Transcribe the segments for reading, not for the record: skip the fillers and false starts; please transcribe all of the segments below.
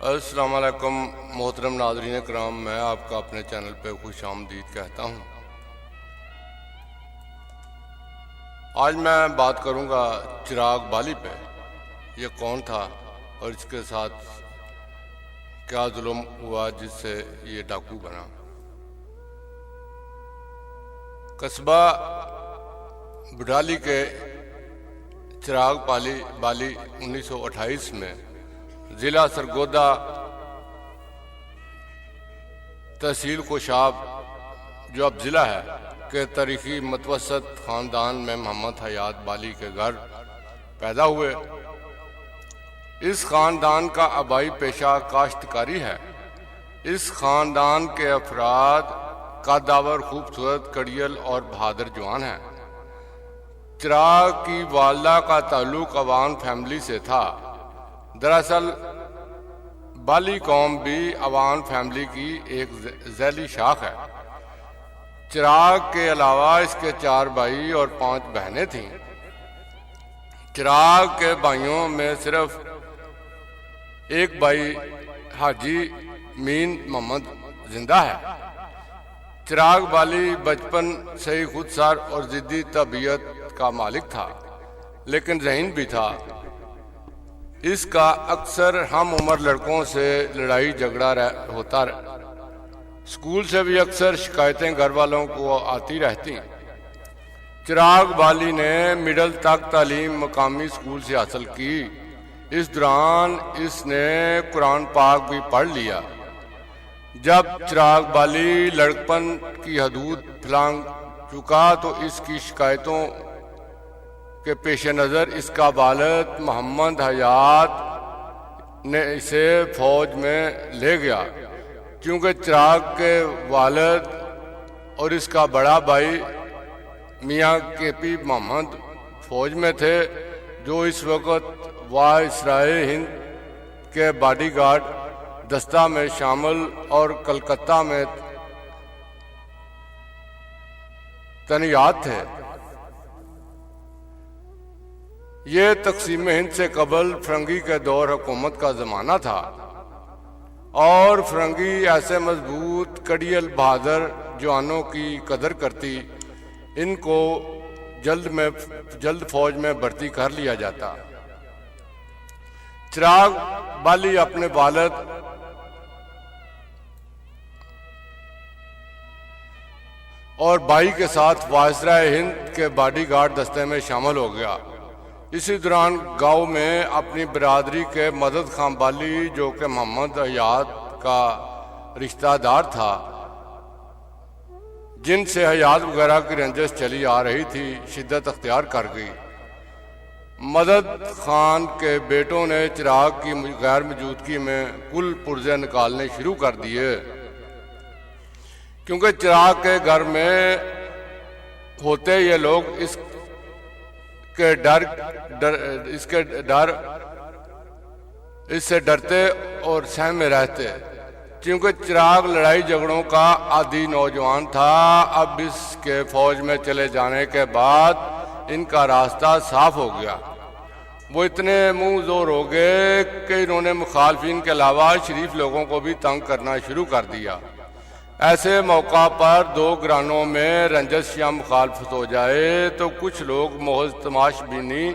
السلام علیکم محترم ناظرین کرام، میں آپ کا اپنے چینل پہ خوش آمدید کہتا ہوں۔ آج میں بات کروں گا چراغ بالی پہ۔ یہ کون تھا اور اس کے ساتھ کیا ظلم ہوا جس سے یہ ڈاکو بنا۔ قصبہ بڈالی کے چراغ بالی 1928 میں ضلع سرگودا تحصیل کوشاب جو اب ضلع ہے کے تاریخی متوسط خاندان میں محمد حیات بالی کے گھر پیدا ہوئے۔ اس خاندان کا آبائی پیشہ کاشتکاری ہے۔ اس خاندان کے افراد قدآور، خوبصورت، کڑیل اور بہادر جوان ہیں۔ چراغ کی والدہ کا تعلق عوان فیملی سے تھا۔ دراصل بالی قوم بھی عوان فیملی کی ایک ذیلی شاخ ہے۔ چراغ کے علاوہ اس کے 4 بھائی اور 5 بہنیں تھیں۔ چراغ کے بھائیوں میں صرف ایک بھائی حاجی مین محمد زندہ ہے۔ چراغ بالی بچپن سے ہی خود سر اور ضدی طبیعت کا مالک تھا، لیکن ذہین بھی تھا۔ اس کا اکثر ہم عمر لڑکوں سے لڑائی جھگڑا ہوتا اسکول سے بھی اکثر شکایتیں گھر والوں کو آتی رہتی۔ چراغ بالی نے مڈل تک تعلیم مقامی اسکول سے حاصل کی۔ اس دوران اس نے قرآن پاک بھی پڑھ لیا۔ جب چراغ بالی لڑکپن کی حدود پھلانگ چکا تو اس کی شکایتوں کے پیش نظر اس کا والد محمد حیات نے اسے فوج میں لے گیا، کیونکہ چراغ کے والد اور اس کا بڑا بھائی میاں کے پی محمد فوج میں تھے، جو اس وقت وائسرائے ہند کے باڈی گارڈ دستہ میں شامل اور کلکتہ میں تعینات تھے۔ یہ تقسیم ہند سے قبل فرنگی کے دور حکومت کا زمانہ تھا، اور فرنگی ایسے مضبوط کڑیل بہادر جوانوں کی قدر کرتی، ان کو جلد فوج میں بھرتی کر لیا جاتا۔ چراغ بالی اپنے والد اور بھائی کے ساتھ وائسرائے ہند کے باڈی گارڈ دستے میں شامل ہو گیا۔ اسی دوران گاؤں میں اپنی برادری کے مدد خان بالی، جو کہ محمد حیات کا رشتہ دار تھا، جن سے حیات وغیرہ کی رنجش چلی آ رہی تھی، شدت اختیار کر گئی۔ مدد خان کے بیٹوں نے چراغ کی غیر موجودگی میں کل پرزے نکالنے شروع کر دیے، کیونکہ چراغ کے گھر میں ہوتے یہ لوگ اس سے ڈرتے اور سہم میں رہتے، کیونکہ چراغ لڑائی جھگڑوں کا عادی نوجوان تھا۔ اب اس کے فوج میں چلے جانے کے بعد ان کا راستہ صاف ہو گیا۔ وہ اتنے منہ زور ہو گئے کہ انہوں نے مخالفین کے علاوہ شریف لوگوں کو بھی تنگ کرنا شروع کر دیا۔ ایسے موقع پر 2 گھرانوں میں رنجش یا مخالفت ہو جائے تو کچھ لوگ محض تماش بینی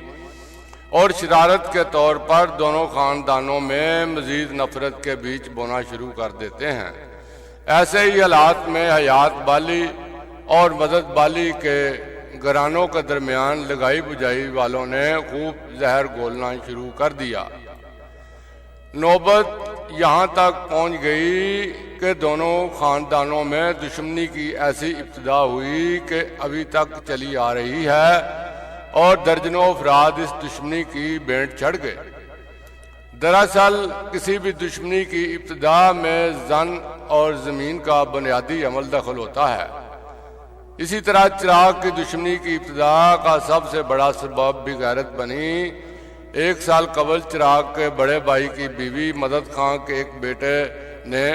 اور شرارت کے طور پر دونوں خاندانوں میں مزید نفرت کے بیچ بونا شروع کر دیتے ہیں۔ ایسے ہی حالات میں حیات بالی اور مدد بالی کے گھرانوں کے درمیان لگائی بجائی والوں نے خوب زہر گھولنا شروع کر دیا۔ نوبت یہاں تک پہنچ گئی کہ دونوں خاندانوں میں دشمنی کی ایسی ابتدا ہوئی کہ ابھی تک چلی آ رہی ہے، اور درجنوں افراد اس دشمنی کی بینٹ چڑھ گئے۔ دراصل کسی بھی دشمنی کی ابتدا میں زن اور زمین کا بنیادی عمل دخل ہوتا ہے۔ اسی طرح چراغ کی دشمنی کی ابتدا کا سب سے بڑا سبب بھی غیرت بنی۔ 1 سال قبل چراغ کے بڑے بھائی کی بیوی مدد خان کے ایک بیٹے نے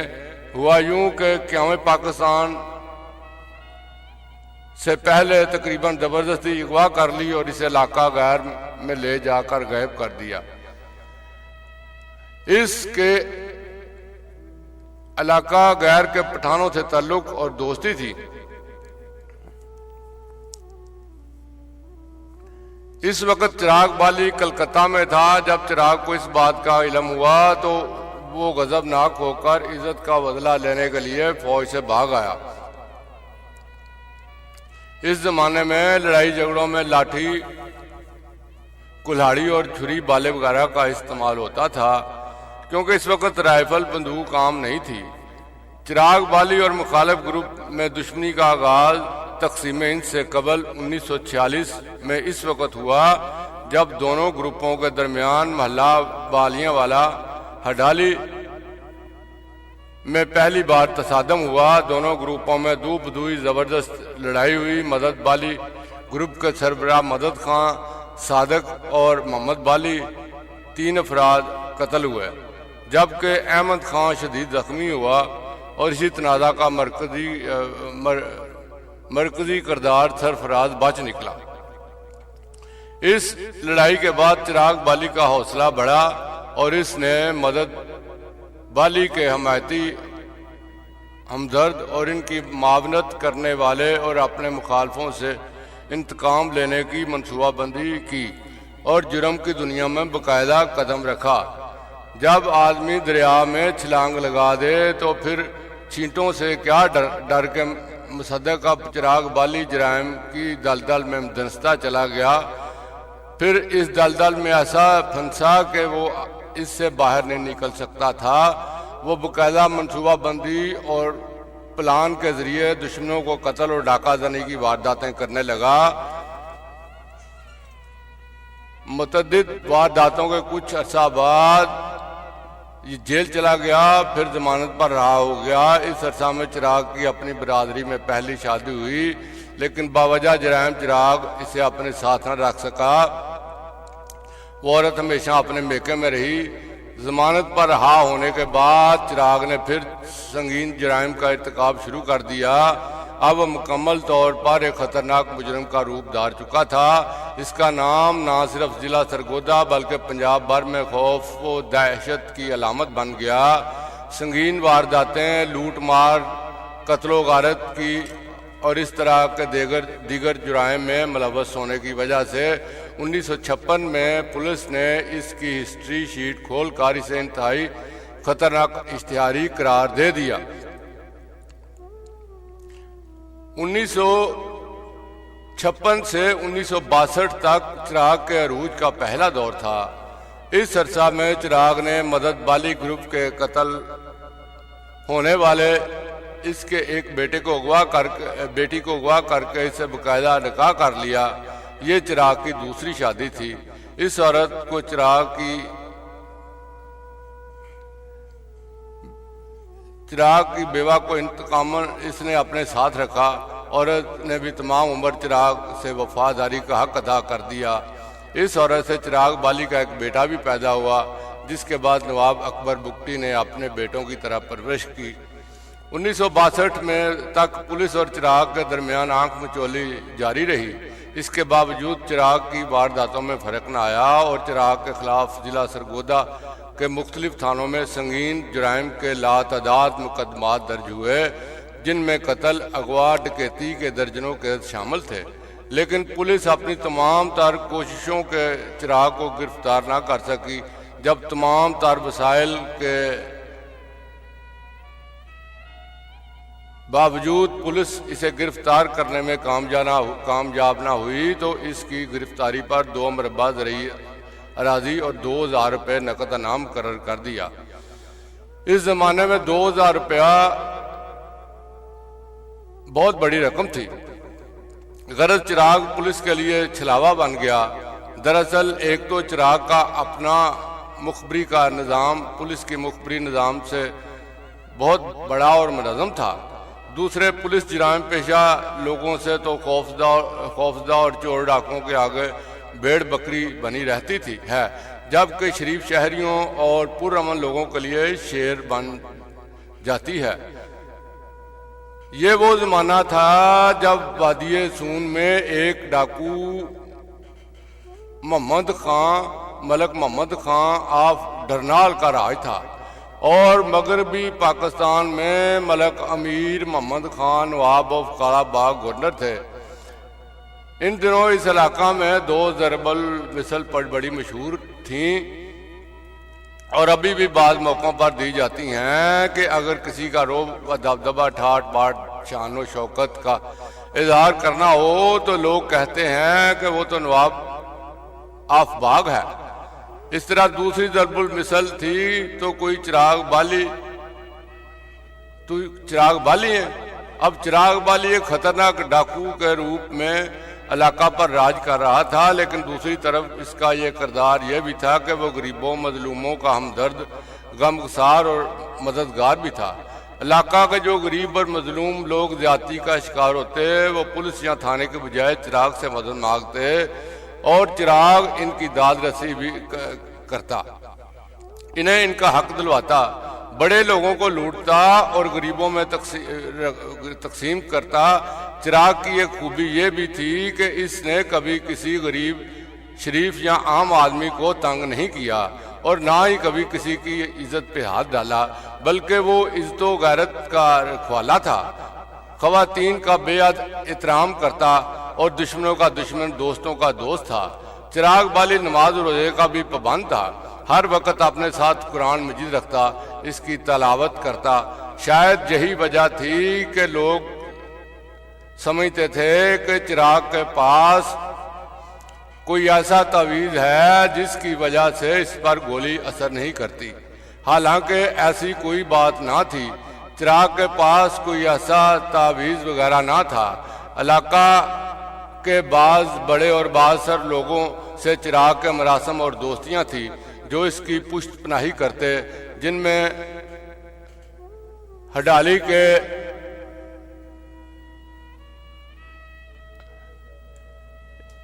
ہوا یوں کہ قیام پاکستان سے پہلے تقریباً زبردستی اغوا کر لی اور اسے علاقہ غیر میں لے جا کر غائب کر دیا۔ اس کے علاقہ غیر کے پٹھانوں سے تعلق اور دوستی تھی۔ اس وقت چراغ بالی کلکتہ میں تھا۔ جب چراغ کو اس بات کا علم ہوا تو وہ غضبناک ہو کر عزت کا بدلہ لینے کے لیے فوج سے بھاگ آیا۔ اس زمانے میں لڑائی جھگڑوں میں لاٹھی، کلہاڑی اور چھری بالے وغیرہ کا استعمال ہوتا تھا، کیونکہ اس وقت رائفل بندوق عام نہیں تھی۔ چراغ بالی اور مخالف گروپ میں دشمنی کا آغاز تقسیم ہند سے قبل 1946 میں اس وقت ہوا جب دونوں گروپوں کے درمیان محلہ بالیاں والا ہڈالی میں پہلی بار تصادم ہوا۔ دونوں گروپوں میں دو بدوئی زبردست لڑائی ہوئی۔ مدد بالی گروپ کے سربراہ مدد خان، صادق اور محمد بالی 3 افراد قتل ہوئے، جبکہ احمد خان شدید زخمی ہوا اور اسی تنازع کا مرکزی کردار سرفراز بچ نکلا۔ اس لڑائی کے بعد چراغ بالی کا حوصلہ بڑھا اور اس نے مدد بالی کے حمایتی، ہمدرد اور ان کی معاونت کرنے والے اور اپنے مخالفوں سے انتقام لینے کی منصوبہ بندی کی اور جرم کی دنیا میں باقاعدہ قدم رکھا۔ جب آدمی دریا میں چھلانگ لگا دے تو پھر چھینٹوں سے کیا ڈر کے مصدق اب چراغ بالی جرائم کی دلدل میں دھنستا چلا گیا۔ پھر اس دلدل میں ایسا پھنسا کہ وہ اس سے باہر نہیں نکل سکتا تھا۔ وہ باقاعدہ منصوبہ بندی اور پلان کے ذریعے دشمنوں کو قتل اور ڈاکہ زنی کی وارداتیں کرنے لگا۔ متعدد وارداتوں کے کچھ عرصہ بعد یہ جیل چلا گیا، پھر ضمانت پر رہا ہو گیا۔ اس عرصہ میں چراغ کی اپنی برادری میں پہلی شادی ہوئی، لیکن باوجہ جرائم چراغ اسے اپنے ساتھ نہ رکھ سکا۔ وہ عورت ہمیشہ اپنے میکے میں رہی۔ ضمانت پر رہا ہونے کے بعد چراغ نے پھر سنگین جرائم کا ارتکاب شروع کر دیا۔ اب وہ مکمل طور پر ایک خطرناک مجرم کا روپ دھار چکا تھا۔ اس کا نام نہ صرف ضلع سرگودا بلکہ پنجاب بھر میں خوف و دہشت کی علامت بن گیا۔ سنگین وارداتیں، لوٹ مار، قتل و غارت کی اور اس طرح کے دیگر جرائم میں ملوث ہونے کی وجہ سے 1956 میں پولیس نے اس کی ہسٹری شیٹ کھول کر اسے انتہائی خطرناک اشتہاری قرار دے دیا۔ 1956 سے 1962 تک چراغ کے عروج کا پہلا دور تھا۔ اس عرصہ میں چراغ نے مدد بالی گروپ کے قتل ہونے والے اس کے ایک بیٹی کو اغوا کر کے اسے باقاعدہ نکاح کر لیا۔ یہ چراغ کی دوسری شادی تھی۔ اس عورت کو چراغ کی بیوہ کو انتقاماً اس نے اپنے ساتھ رکھا۔ عورت نے بھی تمام عمر چراغ سے وفاداری کا حق ادا کر دیا۔ اس عورت سے چراغ بالی کا ایک بیٹا بھی پیدا ہوا، جس کے بعد نواب اکبر بگٹی نے اپنے بیٹوں کی طرح پرورش کی۔ 1962 میں تک پولیس اور چراغ کے درمیان آنکھ مچولی جاری رہی۔ اس کے باوجود چراغ کی وارداتوں میں فرق نہ آیا اور چراغ کے خلاف ضلع سرگودا کے مختلف تھانوں میں سنگین جرائم کے لاتعداد مقدمات درج ہوئے، جن میں قتل، اغوا، ڈکیتی کے درجنوں کیس شامل تھے۔ لیکن پولیس اپنی تمام تر کوششوں کے چراغ کو گرفتار نہ کر سکی۔ جب تمام تر وسائل کے باوجود پولیس اسے گرفتار کرنے میں کامیاب نہ ہوئی تو اس کی گرفتاری پر 2 مربع زرعی اراضی اور 2000 روپے نقد انعام مقرر کر دیا۔ اس زمانے میں 2000 روپیہ بہت بڑی رقم تھی۔ غرض چراغ پولیس کے لیے چھلاوا بن گیا۔ دراصل ایک تو چراغ کا اپنا مخبری کا نظام پولیس کی مخبری نظام سے بہت بڑا اور منظم تھا، دوسرے پولیس جرائم پیشہ لوگوں سے تو خوفزدہ اور چور ڈاکوں کے آگے بھیڑ بکری بنی رہتی تھی ہے، جبکہ شریف شہریوں اور پرامن لوگوں کے لیے شیر بن جاتی ہے۔ یہ وہ زمانہ تھا جب وادی سون میں ایک ڈاکو ملک محمد خان آف ڈرنال کا راج تھا۔ اور مغربی پاکستان میں ملک امیر محمد خان نواب آف کالا باغ گورنر تھے۔ ان دنوں اس علاقہ میں 2 ضرب المثل بڑی مشہور تھیں اور ابھی بھی بعض موقعوں پر دی جاتی ہیں کہ اگر کسی کا روب و دبدبہ ٹھاٹ باٹ شان و شوکت کا اظہار کرنا ہو تو لوگ کہتے ہیں کہ وہ تو نواب آف باغ ہے۔ اس طرح دوسری ضرب المثل تھی تو کوئی چراغ بالی ہے۔ اب چراغ بالی ایک خطرناک ڈاکو کے روپ میں علاقہ پر راج کر رہا تھا، لیکن دوسری طرف اس کا یہ کردار یہ بھی تھا کہ وہ غریبوں مظلوموں کا ہمدرد، غمگسار اور مددگار بھی تھا۔ علاقہ کے جو غریب اور مظلوم لوگ زیادتی کا شکار ہوتے وہ پولیس یا تھانے کے بجائے چراغ سے مدد مانگتے اور چراغ ان کی داد رسی بھی کرتا، انہیں ان کا حق دلواتا، بڑے لوگوں کو لوٹتا اور غریبوں میں تقسیم کرتا۔ چراغ کی ایک خوبی یہ بھی تھی کہ اس نے کبھی کسی غریب، شریف یا عام آدمی کو تنگ نہیں کیا اور نہ ہی کبھی کسی کی عزت پہ ہاتھ ڈالا، بلکہ وہ عزت و غیرت کا رکھوالا تھا، خواتین کا بے حد احترام کرتا اور دشمنوں کا دشمن، دوستوں کا دوست تھا۔ چراغ بالی نماز و روزے کا بھی پابند تھا، ہر وقت اپنے ساتھ قرآن مجید رکھتا، اس کی تلاوت کرتا۔ شاید یہی وجہ تھی کہ لوگ سمجھتے تھے کہ چراغ کے پاس کوئی ایسا تعویذ ہے جس کی وجہ سے اس پر گولی اثر نہیں کرتی، حالانکہ ایسی کوئی بات نہ تھی۔ چراغ کے پاس کوئی ایسا تعویذ وغیرہ نہ تھا۔ علاقہ کے بعض بڑے اور بااثر لوگوں سے چراغ کے مراسم اور دوستیاں تھیں جو اس کی پشت پناہی کرتے، جن میں ہڈالی کے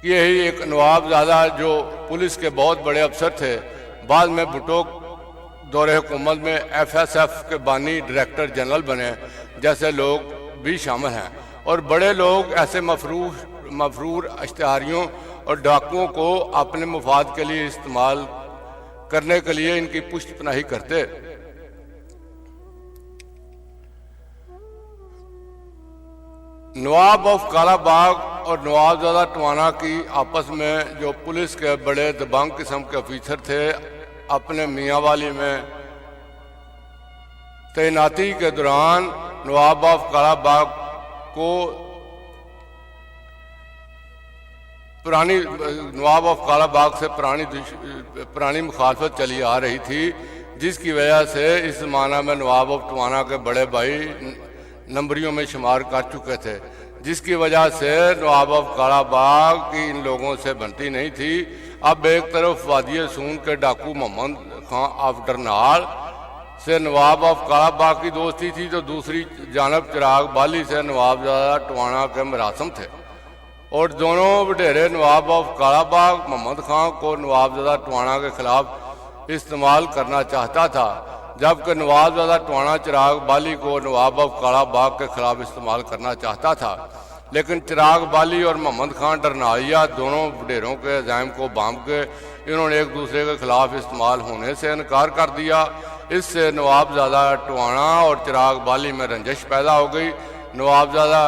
یہی ایک نواب زادہ جو پولیس کے بہت بڑے افسر تھے، بعد میں بھٹو دور حکومت میں FSF کے بانی ڈائریکٹر جنرل بنے، جیسے لوگ بھی شامل ہیں، اور بڑے لوگ ایسے مفرور اشتہاریوں اور ڈاکوؤں کو اپنے مفاد کے لیے استعمال کرنے کے لیے ان کی پشت پناہی کرتے۔ نواب آف کالا باغ اور نواب زادہ ٹوانا کی آپس میں جو پولیس کے بڑے دبنگ قسم کے افیسر تھے، اپنے میاں والی میں تعیناتی کے دوران نواب آف کالا باغ کو نواب آف کالا باغ سے پرانی مخالفت چلی آ رہی تھی، جس کی وجہ سے اس زمانہ میں نواب آف ٹوانا کے بڑے بھائی نمبریوں میں شمار کر چکے تھے، جس کی وجہ سے نواب آف کالا باغ کی ان لوگوں سے بنتی نہیں تھی۔ اب ایک طرف وادی سون کے ڈاکو محمد خان آف ڈرنال سے نواب آف کالا باغ کی دوستی تھی، تو دوسری جانب چراغ بالی سے نواب زادہ ٹوانا کے مراسم تھے، اور دونوں وڈیرے نواب آف کالا باغ محمد خان کو نواب زادہ ٹوانا کے خلاف استعمال کرنا چاہتا تھا، جبکہ نواب زادہ ٹوانا چراغ بالی کو نواب آف کالا باغ کے خلاف استعمال کرنا چاہتا تھا، لیکن چراغ بالی اور محمد خان ڈرنالیہ دونوں وڈیروں کے عزائم کو باندھ کے انہوں نے ایک دوسرے کے خلاف استعمال ہونے سے انکار کر دیا۔ اس سے نواب زادہ ٹوانا اور چراغ بالی میں رنجش پیدا ہو گئی۔ نواب زادہ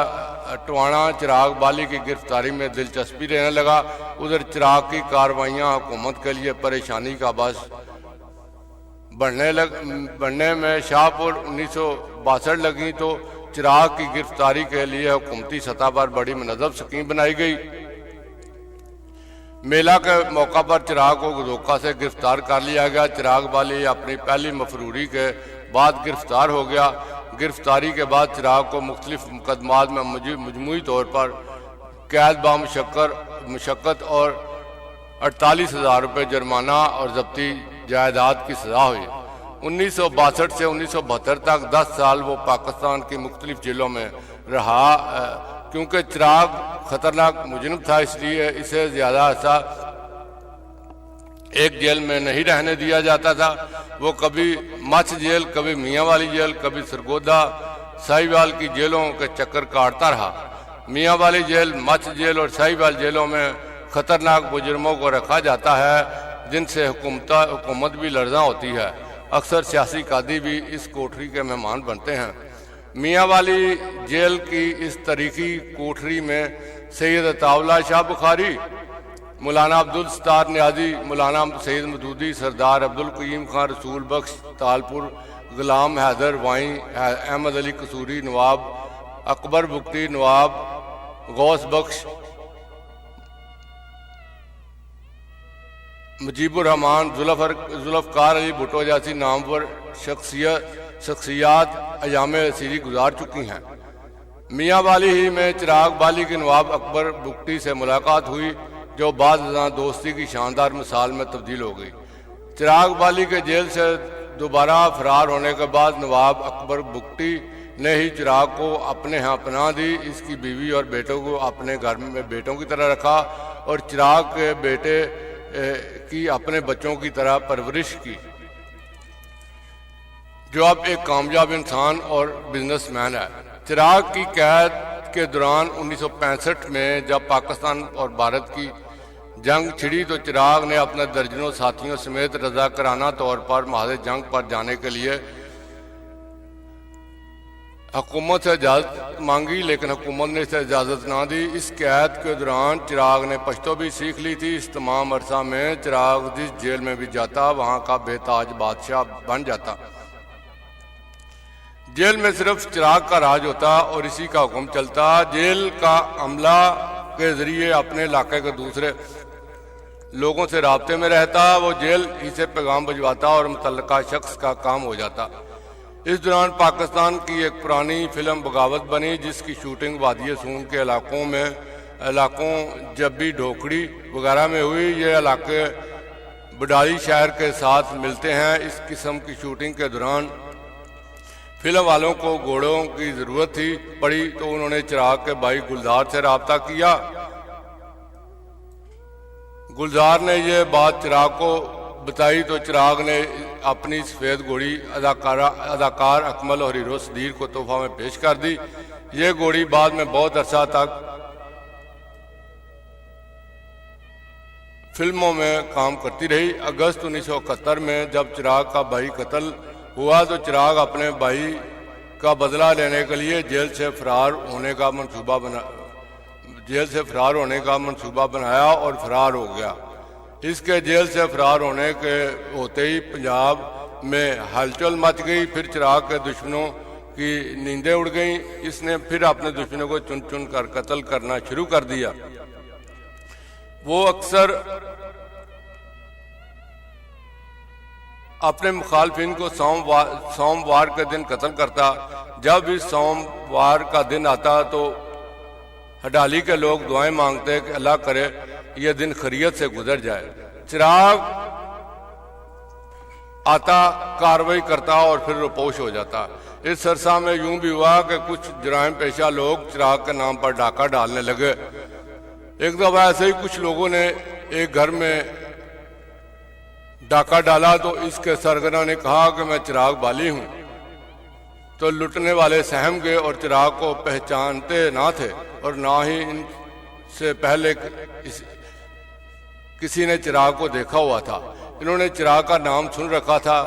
ٹوانا چراغ بالی کی گرفتاری میں دلچسپی لینے لگا، ادھر چراغ کی کارروائیاں حکومت کے لیے پریشانی کا باعث بڑھنے میں شاہ پور 1962 لگیں، تو چراغ کی گرفتاری کے لیے حکومتی سطح پر بڑی منظم سکیم بنائی گئی۔ میلہ کے موقع پر چراغ کو گدوکا سے گرفتار کر لیا گیا۔ چراغ بالی اپنی پہلی مفروری کے بعد گرفتار ہو گیا۔ گرفتاری کے بعد چراغ کو مختلف مقدمات میں مجموعی طور پر قید با مشقت اور 48,000 روپے جرمانہ اور ضبطی جائیداد کی سزا ہوئی۔ 1962 سے 1972 تک 10 سال وہ پاکستان کی مختلف جیلوں میں رہا۔ کیونکہ چراغ خطرناک مجرم تھا، اس لیے اسے زیادہ عرصہ ایک جیل میں نہیں رہنے دیا جاتا تھا۔ وہ کبھی مچھ جیل، کبھی میاں والی جیل، کبھی سرگودا ساہیوال کی جیلوں کے چکر کاٹتا رہا۔ میاں والی جیل، مچھ جیل اور ساہیوال جیلوں میں خطرناک مجرموں کو رکھا جاتا ہے، جن سے حکومت بھی لرزاں ہوتی ہے۔ اکثر سیاسی قادی بھی اس کوٹری کے مہمان بنتے ہیں۔ میاں والی جیل کی اس تاریخی کوٹری میں سید عطا اللہ شاہ بخاری، مولانا عبدالستار نیازی، مولانا سید مدودی، سردار عبدالقیوم خان رسول بخش تالپور، غلام حیدر وائیں، احمد علی قصوری، نواب اکبر بگٹی، نواب غوث بخش، مجیب الرحمان، ذوالفقار علی بھٹو جیسی نامور شخصیات ایام اسیری گزار چکی ہیں۔ میاں والی ہی میں چراغ بالی کے نواب اکبر بگٹی سے ملاقات ہوئی، جو بعد ازاں دوستی کی شاندار مثال میں تبدیل ہو گئی۔ چراغ بالی کے جیل سے دوبارہ فرار ہونے کے بعد نواب اکبر بگٹی نے ہی چراغ کو اپنے ہاں پناہ دی، اس کی بیوی اور بیٹوں کو اپنے گھر میں بیٹوں کی طرح رکھا اور چراغ کے بیٹے کی اپنے بچوں کی طرح پرورش کی، جو اب ایک کامیاب انسان اور بزنس مین ہے۔ چراغ کی قید کے دوران 1965 میں جب پاکستان اور بھارت کی جنگ چھڑی تو چراغ نے اپنے درجنوں ساتھیوں سمیت رضاکارانہ طور پر محاذ جنگ پر جانے کے لیے حکومت سے اجازت مانگی، لیکن حکومت نے اسے اجازت نہ دی۔ اس قید کے دوران چراغ نے پشتو بھی سیکھ لی تھی۔ اس تمام عرصہ میں چراغ جس جیل میں بھی جاتا وہاں کا بے تاج بادشاہ بن جاتا۔ جیل میں صرف چراغ کا راج ہوتا اور اسی کا حکم چلتا۔ جیل کا عملہ کے ذریعے اپنے علاقے کے دوسرے لوگوں سے رابطے میں رہتا، وہ جیل ہی سے پیغام بھجواتا اور متعلقہ شخص کا کام ہو جاتا۔ اس دوران پاکستان کی ایک پرانی فلم بغاوت بنی، جس کی شوٹنگ وادی سون کے علاقوں جبی ڈھوکڑی وغیرہ میں ہوئی۔ یہ علاقے بڈالی شہر کے ساتھ ملتے ہیں۔ اس قسم کی شوٹنگ کے دوران فلم والوں کو گھوڑوں کی ضرورت پڑی تو انہوں نے چراغ کے بھائی گلزار سے رابطہ کیا۔ گلزار نے یہ بات چراغ کو بتائی تو چراغ نے اپنی سفید گھوڑی اداکار اکمل اور ہیرو صدیر کو تحفہ میں پیش کر دی۔ یہ گھوڑی بعد میں بہت عرصہ تک فلموں میں کام کرتی رہی۔ اگست 1971 میں جب چراغ کا بھائی قتل ہوا تو چراغ اپنے بھائی کا بدلہ لینے کے لیے جیل سے فرار ہونے کا منصوبہ بنایا اور فرار ہو گیا۔ اس کے جیل سے فرار ہونے کے ہوتے ہی پنجاب میں ہلچل مچ گئی۔ پھر چراغ کے دشمنوں کی نیندیں اڑ گئیں۔ اس نے پھر اپنے دشمنوں کو چن چن کر قتل کرنا شروع کر دیا۔ وہ اکثر اپنے مخالفین کو سوموار کے دن قتل کرتا۔ جب اس سوموار کا دن آتا تو ہڈالی کے لوگ دعائیں مانگتے کہ اللہ کرے یہ دن خیریت سے گزر جائے۔ چراغ آتا، کارروائی کرتا اور پھر روپوش ہو جاتا۔ اس عرصہ میں یوں بھی ہوا کہ کچھ جرائم پیشہ لوگ چراغ کے نام پر ڈاکہ ڈالنے لگے۔ ایک دفعہ ایسے ہی کچھ لوگوں نے ایک گھر میں ڈاکہ ڈالا تو اس کے سرگنا نے کہا کہ میں چراغ بالی ہوں، تو لٹنے والے سہم گئے اور چراغ کو پہچانتے نہ تھے اور نہ ہی ان سے پہلے کسی نے چراغ کو دیکھا ہوا تھا۔ انہوں نے چراغ کا نام سن رکھا تھا